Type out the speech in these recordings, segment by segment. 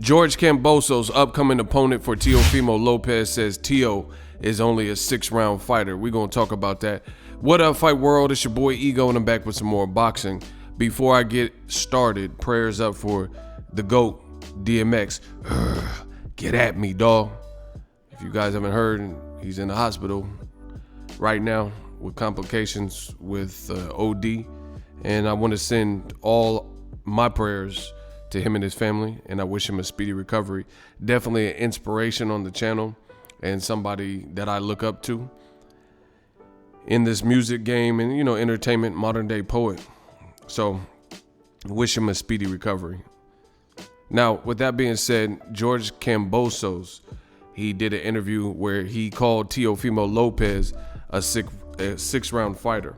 George Kambosos, upcoming opponent for Teofimo Lopez, says Teo is only a 6-round fighter. We're going to talk about that. What up, Fight World? It's your boy Ego, and I'm back with some more boxing. Before I get started, prayers up for the GOAT, DMX. Get at me, dawg. If you guys haven't heard, he's in the hospital right now with complications with OD. And I want to send all my prayers to him and his family, and I wish him a speedy recovery. Definitely an inspiration on the channel and somebody that I look up to in this music game and, you know, entertainment, modern day poet. So wish him a speedy recovery. Now, with that being said, George Kambosos, he did an interview where he called Teofimo Lopez a six-round fighter.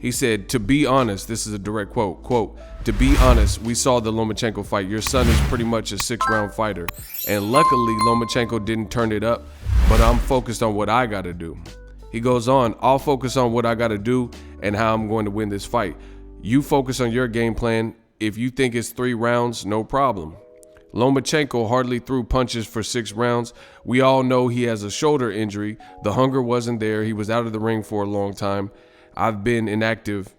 He said, to be honest, this is a direct quote, to be honest, we saw the Lomachenko fight. Your son is pretty much a 6-round fighter. And luckily, Lomachenko didn't turn it up, but I'm focused on what I got to do. He goes on, I'll focus on what I got to do and how I'm going to win this fight. You focus on your game plan. If you think it's 3 rounds, no problem. Lomachenko hardly threw punches for 6 rounds. We all know he has a shoulder injury. The hunger wasn't there. He was out of the ring for a long time. I've been inactive,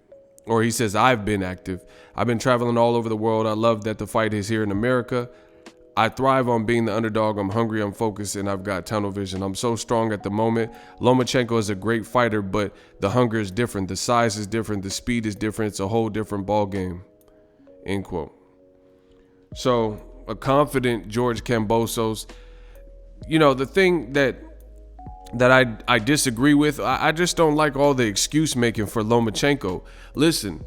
or he says I've been active. I've been traveling all over the world. I love that the fight is here in America. I thrive on being the underdog. I'm hungry, I'm focused, and I've got tunnel vision. I'm so strong at the moment. Lomachenko is a great fighter, but the hunger is different. The size is different. The speed is different. It's a whole different ball game. End quote. So a confident George Kambosos. You know, the thing that I disagree with, I just don't like all the excuse making for Lomachenko. Listen,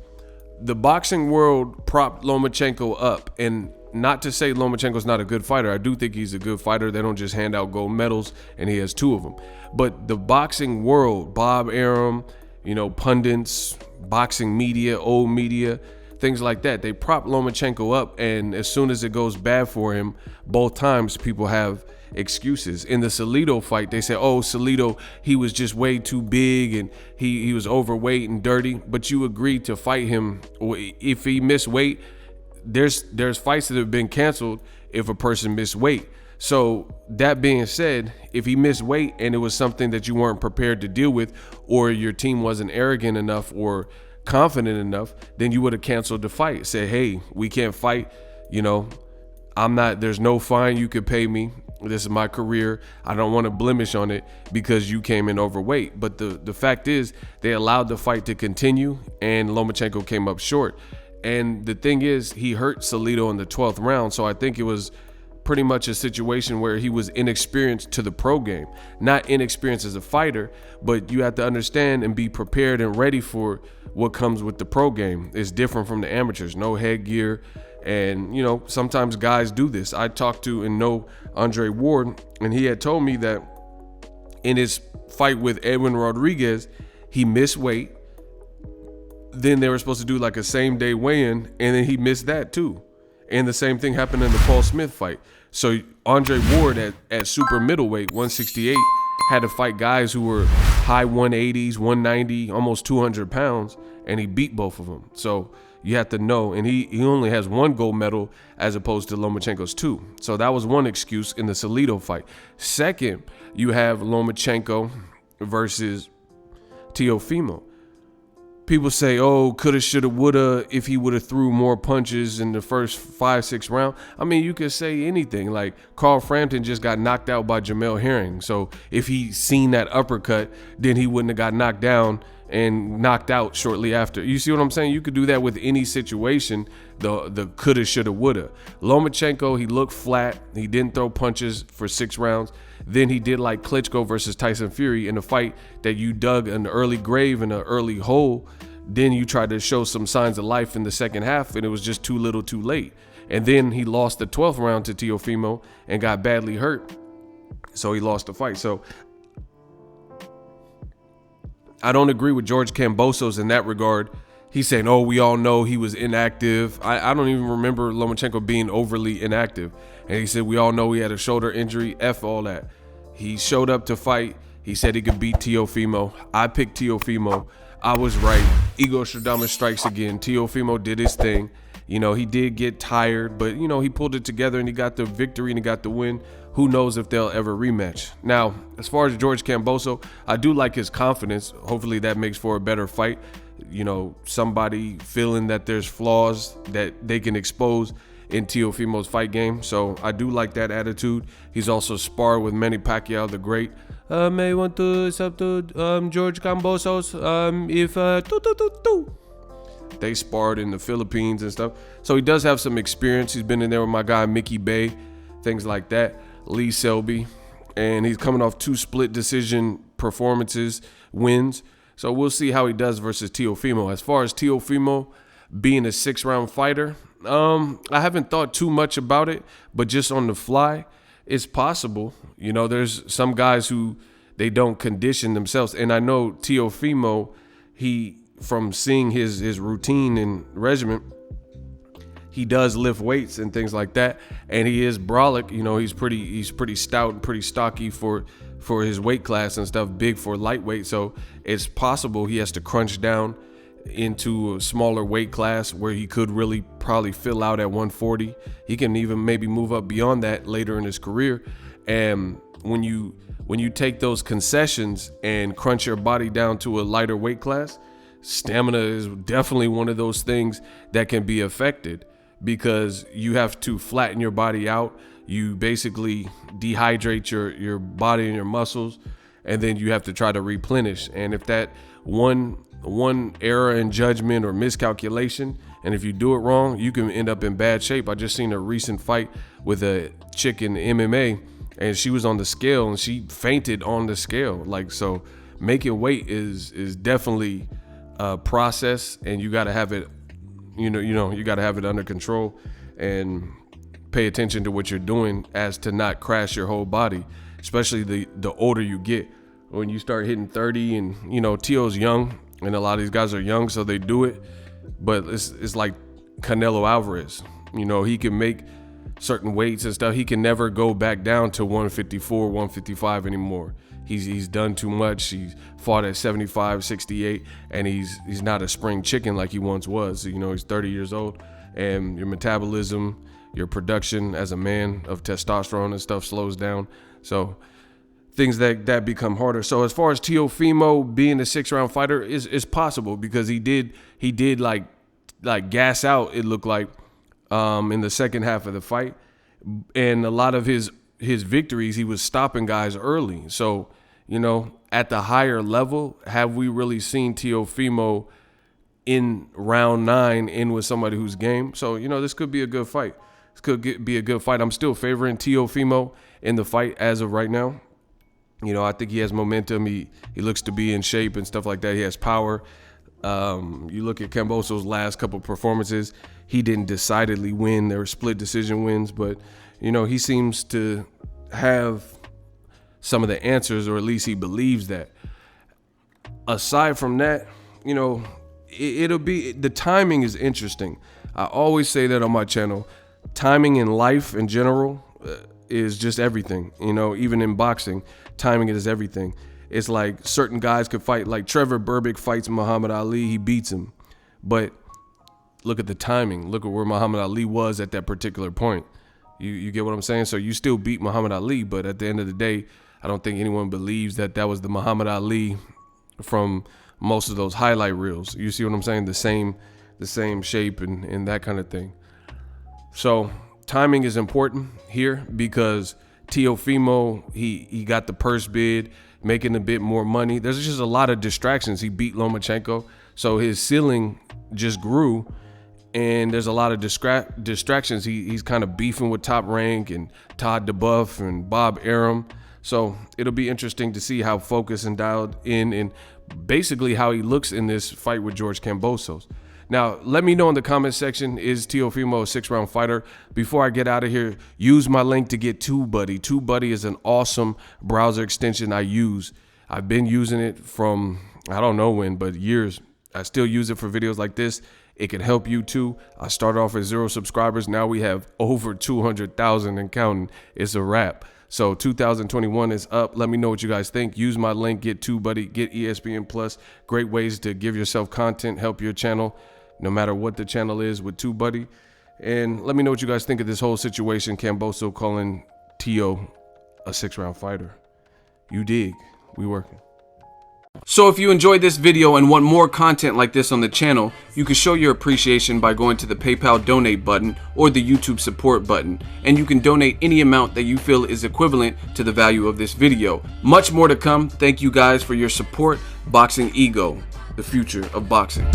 the boxing world propped Lomachenko up, and not to say Lomachenko's not a good fighter. I do think he's a good fighter. They don't just hand out gold medals, and he has 2 of them. But the boxing world, Bob Arum, you know, pundits, boxing media, old media, things like that, they prop Lomachenko up, and as soon as it goes bad for him, both times people have excuses. In the Salido fight, they say, oh, Salido, he was just way too big and he was overweight and dirty. But you agreed to fight him. If he missed weight, there's fights that have been canceled if a person missed weight. So that being said, if he missed weight and it was something that you weren't prepared to deal with, or your team wasn't arrogant enough or confident enough, then you would have canceled the fight. Say, hey, we can't fight, you know, there's no fine you could pay me. This is my career. I don't want to blemish on it because you came in overweight. But the fact is, they allowed the fight to continue, and Lomachenko came up short. And the thing is, he hurt Salido in the 12th round. So I think it was pretty much a situation where he was inexperienced to the pro game. Not inexperienced as a fighter, but you have to understand and be prepared and ready for what comes with the pro game. It's different from the amateurs. No headgear. And, you know, sometimes guys do this. I talked to and know Andre Ward, and he had told me that in his fight with Edwin Rodriguez, he missed weight. Then they were supposed to do like a same day weigh-in, and then he missed that too. And the same thing happened in the Paul Smith fight. So Andre Ward at super middleweight, 168, had to fight guys who were high 180s, 190, almost 200 pounds, and he beat both of them. So you have to know, and he only has 1 gold medal as opposed to Lomachenko's 2. So that was one excuse in the Salido fight. Second, you have Lomachenko versus Teofimo. People say, oh, coulda, shoulda, woulda, if he would have threw more punches in the first 5-6 rounds. I mean, you could say anything. Like Carl Frampton just got knocked out by Jamel Herring. So if he seen that uppercut, then he wouldn't have got knocked down and knocked out shortly after. You see what I'm saying? You could do that with any situation, the coulda, shoulda, woulda. Lomachenko, he looked flat. He didn't throw punches for 6 rounds. Then he did like Klitschko versus Tyson Fury in a fight that you dug an early grave in an early hole. Then you tried to show some signs of life in the second half, and it was just too little too late. And then he lost the 12th round to Teofimo and got badly hurt. So he lost the fight. So I don't agree with George Kambosos in that regard. He's saying, oh, we all know he was inactive. I don't even remember Lomachenko being overly inactive. And he said, we all know he had a shoulder injury. F all that. He showed up to fight. He said he could beat Teofimo. I picked Teofimo. I was right. Ego Stradamus strikes again. Teofimo did his thing. You know, he did get tired, but, you know, he pulled it together and he got the victory and he got the win. Who knows if they'll ever rematch. Now, as far as George Kambosos, I do like his confidence. Hopefully that makes for a better fight. You know, somebody feeling that there's flaws that they can expose in Teofimo's fight game. So I do like that attitude. He's also sparred with Manny Pacquiao, the great. May want to sub to George Kambosos. They sparred in the Philippines and stuff. So he does have some experience. He's been in there with my guy Mickey Bay, things like that. Lee Selby. And he's coming off 2 split decision performances, wins. So we'll see how he does versus Teofimo. As far as Teofimo being a 6-round fighter, I haven't thought too much about it, but just on the fly, it's possible. You know, there's some guys who they don't condition themselves. And I know Teofimo, from seeing his routine and regimen, he does lift weights and things like that. And he is brolic. You know, he's pretty stout and pretty stocky for his weight class and stuff, big for lightweight. So it's possible he has to crunch down into a smaller weight class where he could really probably fill out at 140. He can even maybe move up beyond that later in his career. And when you take those concessions and crunch your body down to a lighter weight class, stamina is definitely one of those things that can be affected, because you have to flatten your body out. You basically dehydrate your body and your muscles, and then you have to try to replenish. And if that one error in judgment or miscalculation, and if you do it wrong, you can end up in bad shape. I just seen a recent fight with a chick in MMA, and she was on the scale and she fainted on the scale. Like, so making weight is definitely a process, and you got to have it, you got to have it under control and pay attention to what you're doing as to not crash your whole body, especially the older you get. When you start hitting 30, and, you know, Tio's young, and a lot of these guys are young, so they do it. But it's like Canelo Alvarez. You know, he can make certain weights and stuff. He can never go back down to 154, 155 anymore. He's done too much. He's fought at 75, 68, and he's not a spring chicken like he once was. You know, he's 30 years old, and your metabolism, your production as a man of testosterone and stuff slows down. So things that become harder. So as far as Teofimo being a 6-round fighter is possible, because he did like gas out, it looked like, in the second half of the fight. And a lot of his victories, he was stopping guys early. So, you know, at the higher level, have we really seen Teofimo in round 9 in with somebody who's game? So, you know, this could be a good fight. This could be a good fight. I'm still favoring Teofimo in the fight as of right now. You know, I think he has momentum. He looks to be in shape and stuff like that. He has power. You look at Kambosos' last couple performances, he didn't decidedly win. There were split decision wins, but, you know, he seems to have some of the answers, or at least he believes that. Aside from that, you know, it'll be, the timing is interesting. I always say that on my channel. Timing in life in general is just everything. You know, even in boxing, timing is everything. It's like certain guys could fight, like Trevor Berbick fights Muhammad Ali, he beats him. But look at the timing. Look at where Muhammad Ali was at that particular point. You get what I'm saying? So you still beat Muhammad Ali, but at the end of the day, I don't think anyone believes that was the Muhammad Ali from most of those highlight reels. You see what I'm saying? The same shape and that kind of thing. So timing is important here, because Teofimo, he got the purse bid, making a bit more money. There's just a lot of distractions. He beat Lomachenko, so his ceiling just grew, and there's a lot of distractions. He's kind of beefing with Top Rank and Todd DeBuff and Bob Arum. So it'll be interesting to see how focused and dialed in, and basically how he looks in this fight with George Kambosos. Now, let me know in the comment section, is Teofimo a 6-round fighter? Before I get out of here, use my link to get TUBEBUDDY. TUBEBUDDY is an awesome browser extension I use. I've been using it from, I don't know when, but years. I still use it for videos like this. It can help you too. I started off with 0 subscribers. Now we have over 200,000 and counting. It's a wrap. So 2021 is up. Let me know what you guys think. Use my link, get TUBEBUDDY, get ESPN Plus. Great ways to give yourself content, help your channel. no matter what the channel is with TUBEBUDDY. And let me know what you guys think of this whole situation. Kambosos calling Teo a 6-round fighter. You dig? We working. So if you enjoyed this video and want more content like this on the channel, you can show your appreciation by going to the PayPal donate button or the YouTube support button, and you can donate any amount that you feel is equivalent to the value of this video. Much more to come. Thank you guys for your support. Boxingego, the future of boxing.